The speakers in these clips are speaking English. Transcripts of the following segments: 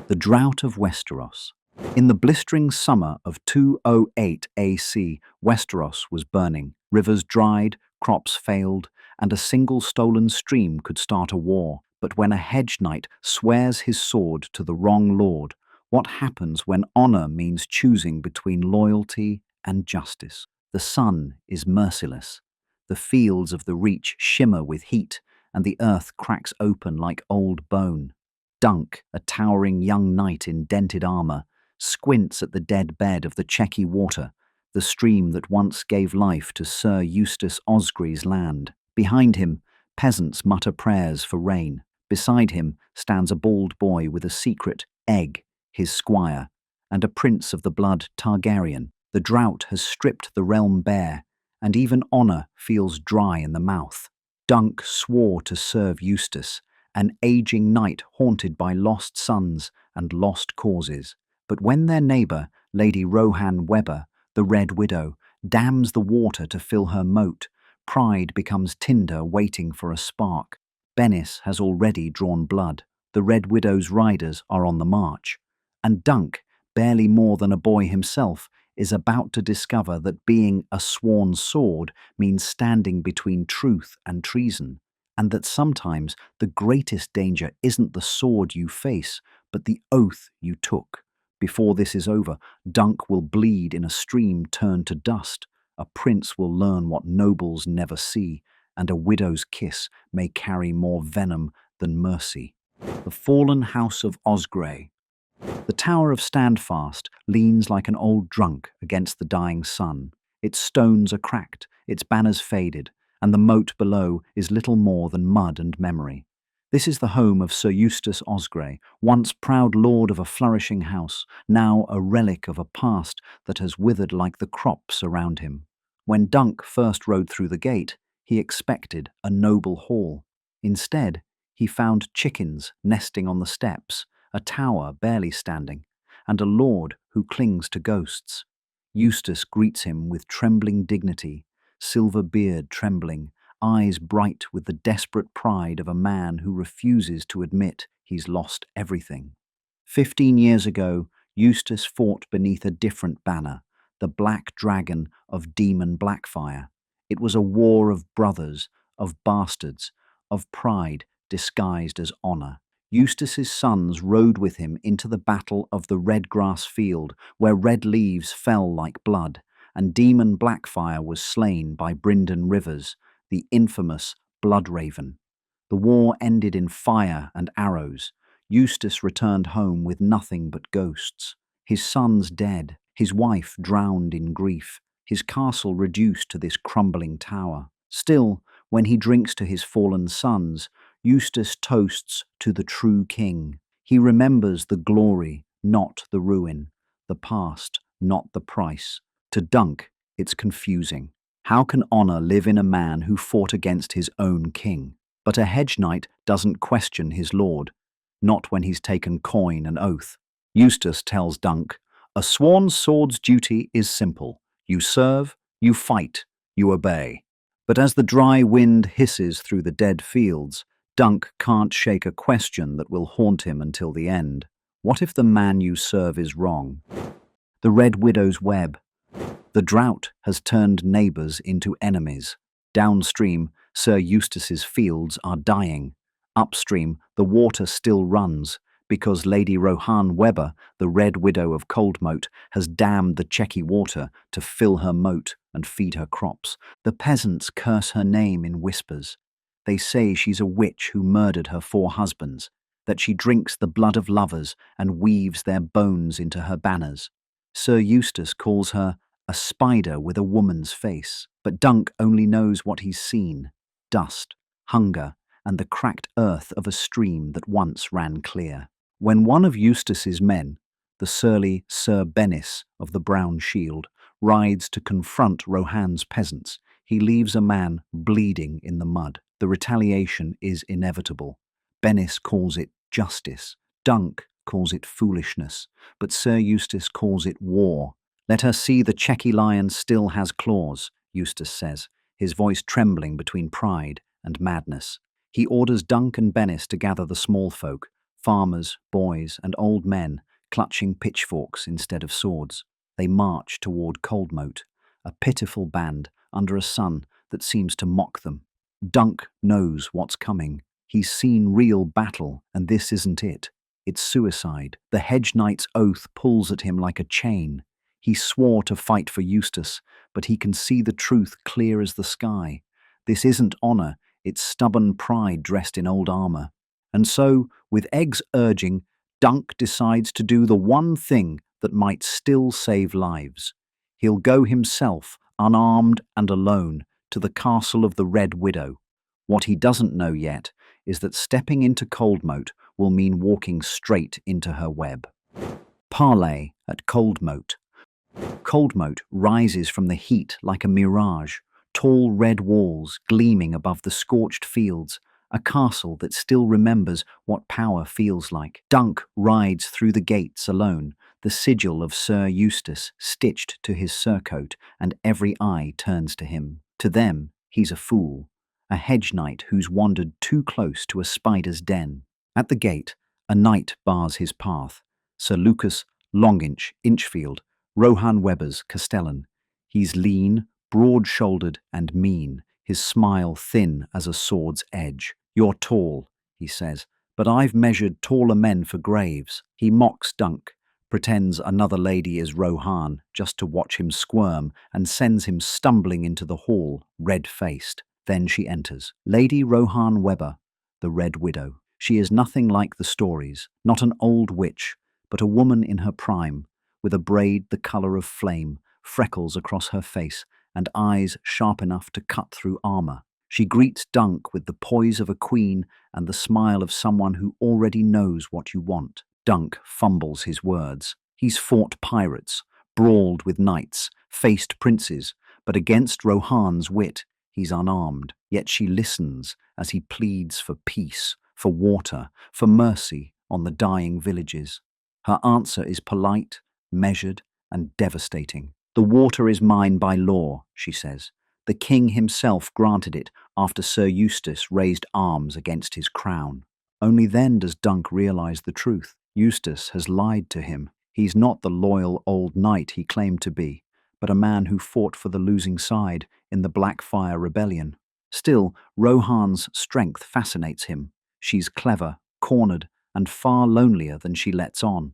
The drought of Westeros. In the blistering summer of 208 AC, Westeros was burning. Rivers dried, crops failed, and a single stolen stream could start a war. But when a hedge knight swears his sword to the wrong lord, what happens when honor means choosing between loyalty and justice? The sun is merciless. The fields of the reach shimmer with heat, and the earth cracks open like old bone. Dunk, a towering young knight in dented armor, squints at the dead bed of the Chequy Water, the stream that once gave life to Ser Eustace Osgrey's land. Behind him, peasants mutter prayers for rain. Beside him stands a bald boy with a secret egg, his squire, and a prince of the blood Targaryen. The drought has stripped the realm bare, and even honor feels dry in the mouth. Dunk swore to serve Eustace, an aging knight haunted by lost sons and lost causes. But when their neighbour, Lady Rohanne Webber, the Red Widow, dams the water to fill her moat, pride becomes tinder waiting for a spark. Bennis has already drawn blood. The Red Widow's riders are on the march. And Dunk, barely more than a boy himself, is about to discover that being a sworn sword means standing between truth and treason, and that sometimes the greatest danger isn't the sword you face, but the oath you took. Before this is over, Dunk will bleed in a stream turned to dust, a prince will learn what nobles never see, and a widow's kiss may carry more venom than mercy. The fallen house of Osgrey. The Tower of Standfast leans like an old drunk against the dying sun. Its stones are cracked, its banners faded, and the moat below is little more than mud and memory. This is the home of Ser Eustace Osgrey, once proud lord of a flourishing house, now a relic of a past that has withered like the crops around him. When Dunk first rode through the gate, he expected a noble hall. Instead, he found chickens nesting on the steps, a tower barely standing, and a lord who clings to ghosts. Eustace greets him with trembling dignity, silver beard trembling, eyes bright with the desperate pride of a man who refuses to admit he's lost everything. 15 years ago, Eustace fought beneath a different banner, the Black Dragon of Demon Blackfire. It was a war of brothers, of bastards, of pride disguised as honor. Eustace's sons rode with him into the battle of the red grass field, where red leaves fell like blood, and Demon Blackfire was slain by Brynden Rivers, the infamous Blood Raven. The war ended in fire and arrows. Eustace returned home with nothing but ghosts. His sons dead, his wife drowned in grief, his castle reduced to this crumbling tower. Still, when he drinks to his fallen sons, Eustace toasts to the true king. He remembers the glory, not the ruin, the past, not the price. To Dunk, it's confusing. How can honor live in a man who fought against his own king? But a hedge knight doesn't question his lord, not when he's taken coin and oath. Eustace tells Dunk, "A sworn sword's duty is simple. You serve, you fight, you obey." But as the dry wind hisses through the dead fields, Dunk can't shake a question that will haunt him until the end. What if the man you serve is wrong? The Red Widow's web. The drought has turned neighbors into enemies. Downstream, Ser Eustace's fields are dying. Upstream, the water still runs, because Lady Rohanne Webber, the Red Widow of Coldmote, has dammed the Chequy Water to fill her moat and feed her crops. The peasants curse her name in whispers. They say she's a witch who murdered her 4 husbands, that she drinks the blood of lovers and weaves their bones into her banners. Ser Eustace calls her a spider with a woman's face, but Dunk only knows what he's seen: dust, hunger, and the cracked earth of a stream that once ran clear. When one of Eustace's men, the surly Sir Bennis of the Brown Shield, rides to confront Rohanne's peasants, he leaves a man bleeding in the mud. The retaliation is inevitable. Bennis calls it justice. Dunk calls it foolishness, but Ser Eustace calls it war. "Let her see the Chequy lion still has claws," Eustace says, his voice trembling between pride and madness. He orders Dunk and Bennis to gather the small folk, farmers, boys, and old men, clutching pitchforks instead of swords. They march toward Coldmote, a pitiful band under a sun that seems to mock them. Dunk knows what's coming. He's seen real battle, and this isn't it. It's suicide. The hedge knight's oath pulls at him like a chain. He swore to fight for Eustace, but he can see the truth clear as the sky. This isn't honor, it's stubborn pride dressed in old armor. And so, with Egg's urging, Dunk decides to do the one thing that might still save lives. He'll go himself, unarmed and alone, to the castle of the Red Widow. What he doesn't know yet is that stepping into Coldmote will mean walking straight into her web. Parlay at Coldmote. Coldmote rises from the heat like a mirage, tall red walls gleaming above the scorched fields, a castle that still remembers what power feels like. Dunk rides through the gates alone, the sigil of Ser Eustace stitched to his surcoat, and every eye turns to him. To them, he's a fool, a hedge knight who's wandered too close to a spider's den. At the gate, a knight bars his path, Sir Lucas Longinch Inchfield, Rohanne Webber's castellan. He's lean, broad-shouldered and mean, his smile thin as a sword's edge. "You're tall," he says, "but I've measured taller men for graves." He mocks Dunk, pretends another lady is Rohanne just to watch him squirm, and sends him stumbling into the hall, red-faced. Then she enters. Lady Rohanne Webber, the Red Widow. She is nothing like the stories, not an old witch, but a woman in her prime, with a braid the colour of flame, freckles across her face, and eyes sharp enough to cut through armour. She greets Dunk with the poise of a queen and the smile of someone who already knows what you want. Dunk fumbles his words. He's fought pirates, brawled with knights, faced princes, but against Rohanne's wit, he's unarmed. Yet she listens as he pleads for peace, for water, for mercy on the dying villages. Her answer is polite, measured, and devastating. "The water is mine by law," she says. "The king himself granted it after Ser Eustace raised arms against his crown." Only then does Dunk realize the truth. Eustace has lied to him. He's not the loyal old knight he claimed to be, but a man who fought for the losing side in the Blackfire Rebellion. Still, Rohanne's strength fascinates him. She's clever, cornered, and far lonelier than she lets on.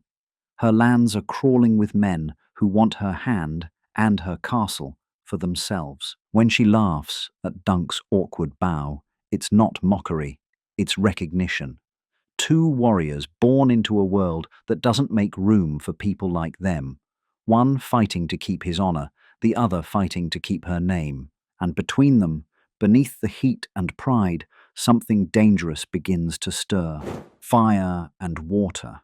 Her lands are crawling with men who want her hand and her castle for themselves. When she laughs at Dunk's awkward bow, it's not mockery, it's recognition. Two warriors born into a world that doesn't make room for people like them. One fighting to keep his honor, the other fighting to keep her name. And between them, beneath the heat and pride, something dangerous begins to stir. Fire and water.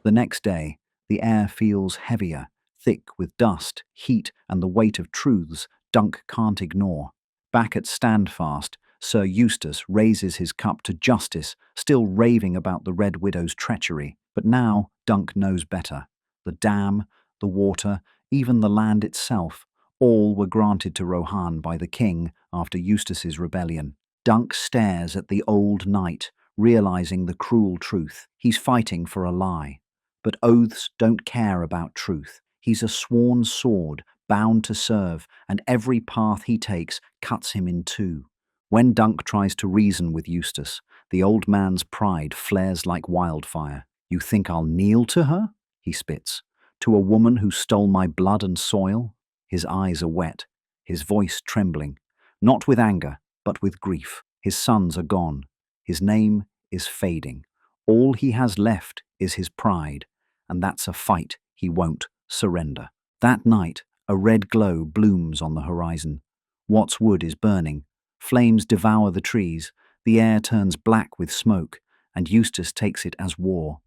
The next day, the air feels heavier, thick with dust, heat, and the weight of truths Dunk can't ignore. Back at Standfast, Ser Eustace raises his cup to justice, still raving about the Red Widow's treachery. But now Dunk knows better. The dam, the water, even the land itself, all were granted to Rohanne by the king after Eustace's rebellion. Dunk stares at the old knight, realizing the cruel truth. He's fighting for a lie. But oaths don't care about truth. He's a sworn sword, bound to serve, and every path he takes cuts him in two. When Dunk tries to reason with Eustace, the old man's pride flares like wildfire. "You think I'll kneel to her?" he spits. "To a woman who stole my blood and soil?" His eyes are wet, his voice trembling, not with anger, but with grief. His sons are gone. His name is fading. All he has left is his pride, and that's a fight he won't surrender. That night, a red glow blooms on the horizon. Watts Wood is burning. Flames devour the trees, the air turns black with smoke, and Eustace takes it as war.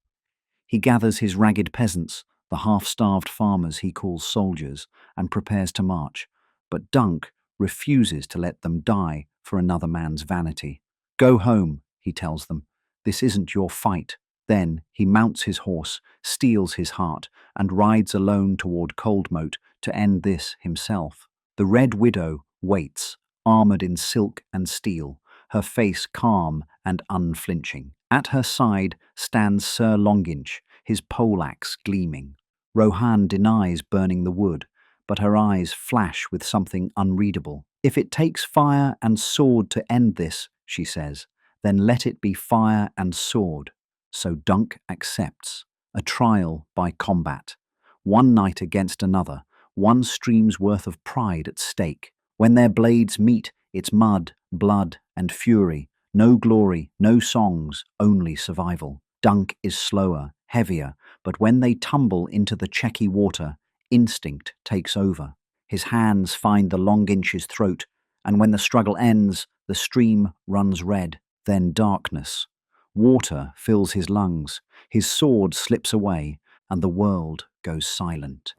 He gathers his ragged peasants, the half-starved farmers he calls soldiers, and prepares to march. But Dunk refuses to let them die for another man's vanity. "Go home," he tells them. "This isn't your fight." Then he mounts his horse, steels his heart, and rides alone toward Coldmote to end this himself. The Red Widow waits, armored in silk and steel, her face calm and unflinching. At her side stands Sir Longinch, his poleaxe gleaming. Rohanne denies burning the wood, but her eyes flash with something unreadable. "If it takes fire and sword to end this," she says, "then let it be fire and sword." So Dunk accepts. A trial by combat. One night against another, one stream's worth of pride at stake. When their blades meet, it's mud, blood, and fury. No glory, no songs, only survival. Dunk is slower, heavier, but when they tumble into the Chequy Water, instinct takes over. His hands find the Longinch's throat, and when the struggle ends, the stream runs red. Then darkness. Water fills his lungs, his sword slips away, and the world goes silent.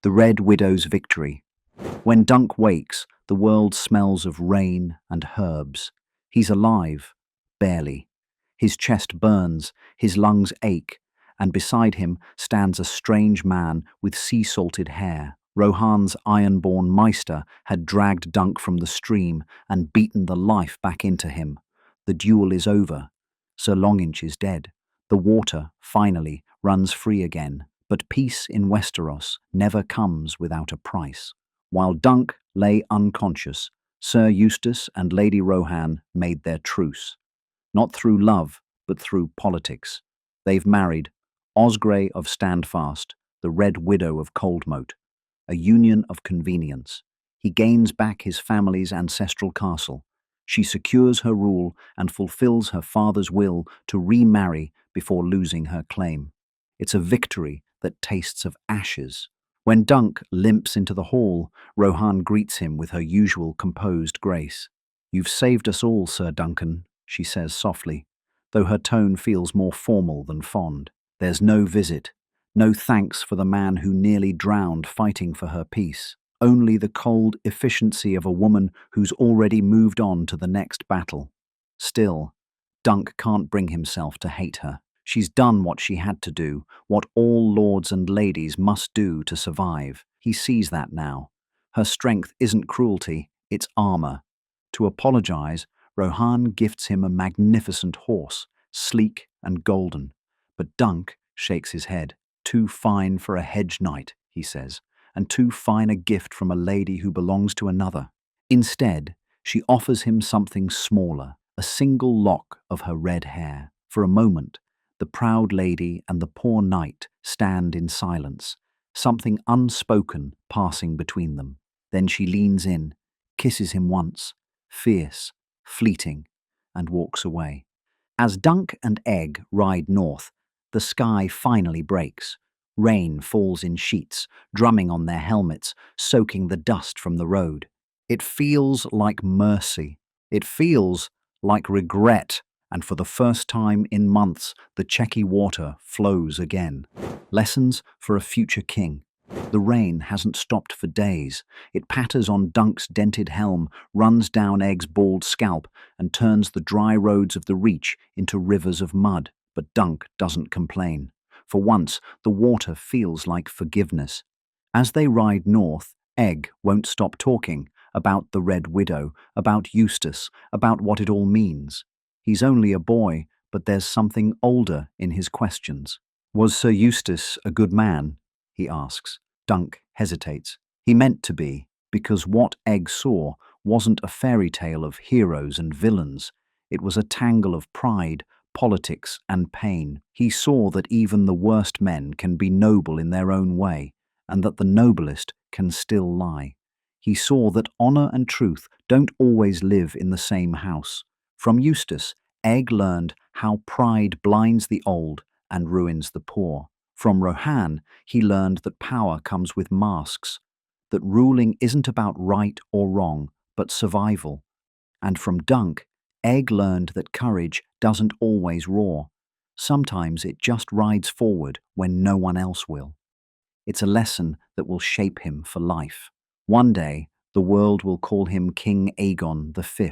The Red Widow's victory. When Dunk wakes, the world smells of rain and herbs. He's alive, barely. His chest burns, his lungs ache, and beside him stands a strange man with sea-salted hair. Rohanne's iron-born Meister had dragged Dunk from the stream and beaten the life back into him. The duel is over. Sir Longinch is dead. The water, finally, runs free again. But peace in Westeros never comes without a price. While Dunk lay unconscious, Ser Eustace and Lady Rohanne made their truce. Not through love, but through politics. They've married Osgrey of Standfast, the Red Widow of Coldmote, a union of convenience. He gains back his family's ancestral castle. She secures her rule and fulfills her father's will to remarry before losing her claim. It's a victory that tastes of ashes. When Dunk limps into the hall, Rohanne greets him with her usual composed grace. "You've saved us all, Sir Duncan," she says softly, though her tone feels more formal than fond. There's no visit, no thanks for the man who nearly drowned fighting for her peace. Only the cold efficiency of a woman who's already moved on to the next battle. Still, Dunk can't bring himself to hate her. She's done what she had to do, what all lords and ladies must do to survive. He sees that now. Her strength isn't cruelty, it's armor. To apologize, Rohanne gifts him a magnificent horse, sleek and golden. But Dunk shakes his head. "Too fine for a hedge knight," he says, "and too fine a gift from a lady who belongs to another." Instead, she offers him something smaller, a single lock of her red hair. For a moment, the proud lady and the poor knight stand in silence, something unspoken passing between them. Then she leans in, kisses him once, fierce, fleeting, and walks away. As Dunk and Egg ride north, the sky finally breaks. Rain falls in sheets, drumming on their helmets, soaking the dust from the road. It feels like mercy. It feels like regret. And for the first time in months, the Chequy Water flows again. Lessons for a future king. The rain hasn't stopped for days. It patters on Dunk's dented helm, runs down Egg's bald scalp, and turns the dry roads of the Reach into rivers of mud. But Dunk doesn't complain. For once, the water feels like forgiveness. As they ride north, Egg won't stop talking about the Red Widow, about Eustace, about what it all means. He's only a boy, but there's something older in his questions. "Was Ser Eustace a good man?" he asks. Dunk hesitates. He meant to be, because what Egg saw wasn't a fairy tale of heroes and villains. It was a tangle of pride, politics, and pain. He saw that even the worst men can be noble in their own way, and that the noblest can still lie. He saw that honor and truth don't always live in the same house. From Eustace, Egg learned how pride blinds the old and ruins the poor. From Rohanne, he learned that power comes with masks, that ruling isn't about right or wrong, but survival. And from Dunk, Egg learned that courage doesn't always roar. Sometimes it just rides forward when no one else will. It's a lesson that will shape him for life. One day, the world will call him King Aegon V,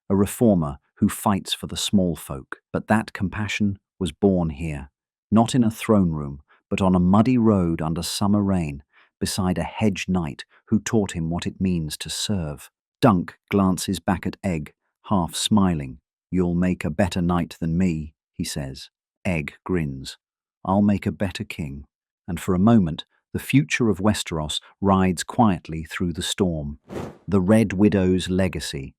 a reformer who fights for the small folk. But that compassion was born here, not in a throne room, but on a muddy road under summer rain, beside a hedge knight who taught him what it means to serve. Dunk glances back at Egg, half smiling. "You'll make a better knight than me." he says. Egg grins. I'll make a better king. And for a moment, the future of Westeros rides quietly through the storm. The Red Widow's legacy.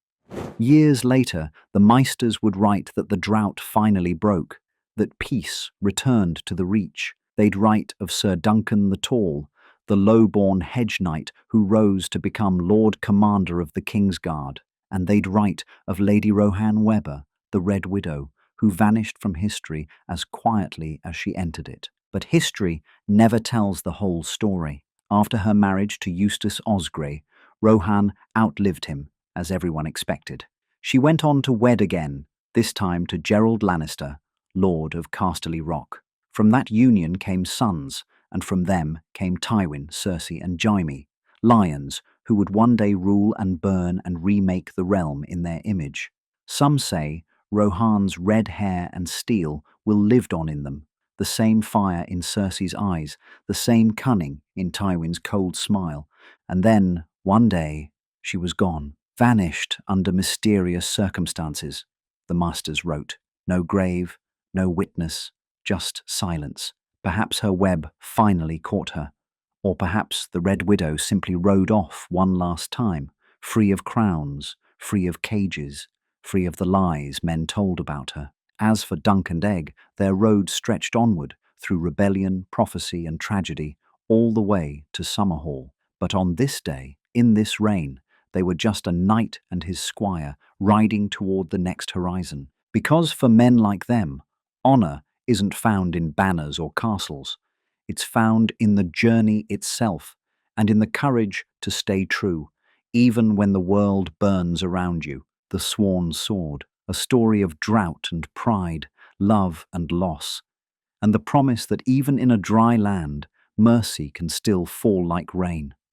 Years later, the Meisters would write that the drought finally broke, that peace returned to the Reach. They'd write of Sir Duncan the Tall, the low-born hedge knight who rose to become Lord Commander of the Kingsguard. And they'd write of Lady Rohanne Webber, the Red Widow, who vanished from history as quietly as she entered it. But history never tells the whole story. After her marriage to Eustace Osgrey, Rohanne outlived him, as everyone expected. She went on to wed again, this time to Gerald Lannister, Lord of Casterly Rock. From that union came sons, and from them came Tywin, Cersei, and Jaime, lions who would one day rule and burn and remake the realm in their image. Some say Rohanne's red hair and steel will live on in them, the same fire in Cersei's eyes, the same cunning in Tywin's cold smile. And then, one day, she was gone, vanished under mysterious circumstances. The Masters wrote. No grave, no witness, just silence. Perhaps her web finally caught her. Or perhaps the Red Widow simply rode off one last time, free of crowns, free of cages, free of the lies men told about her. As for Dunk and Egg, their road stretched onward through rebellion, prophecy, and tragedy, all the way to Summerhall. But on this day, in this reign, they were just a knight and his squire riding toward the next horizon. Because for men like them, honor isn't found in banners or castles. It's found in the journey itself and in the courage to stay true, even when the world burns around you. The Sworn Sword, a story of drought and pride, love and loss, and the promise that even in a dry land, mercy can still fall like rain.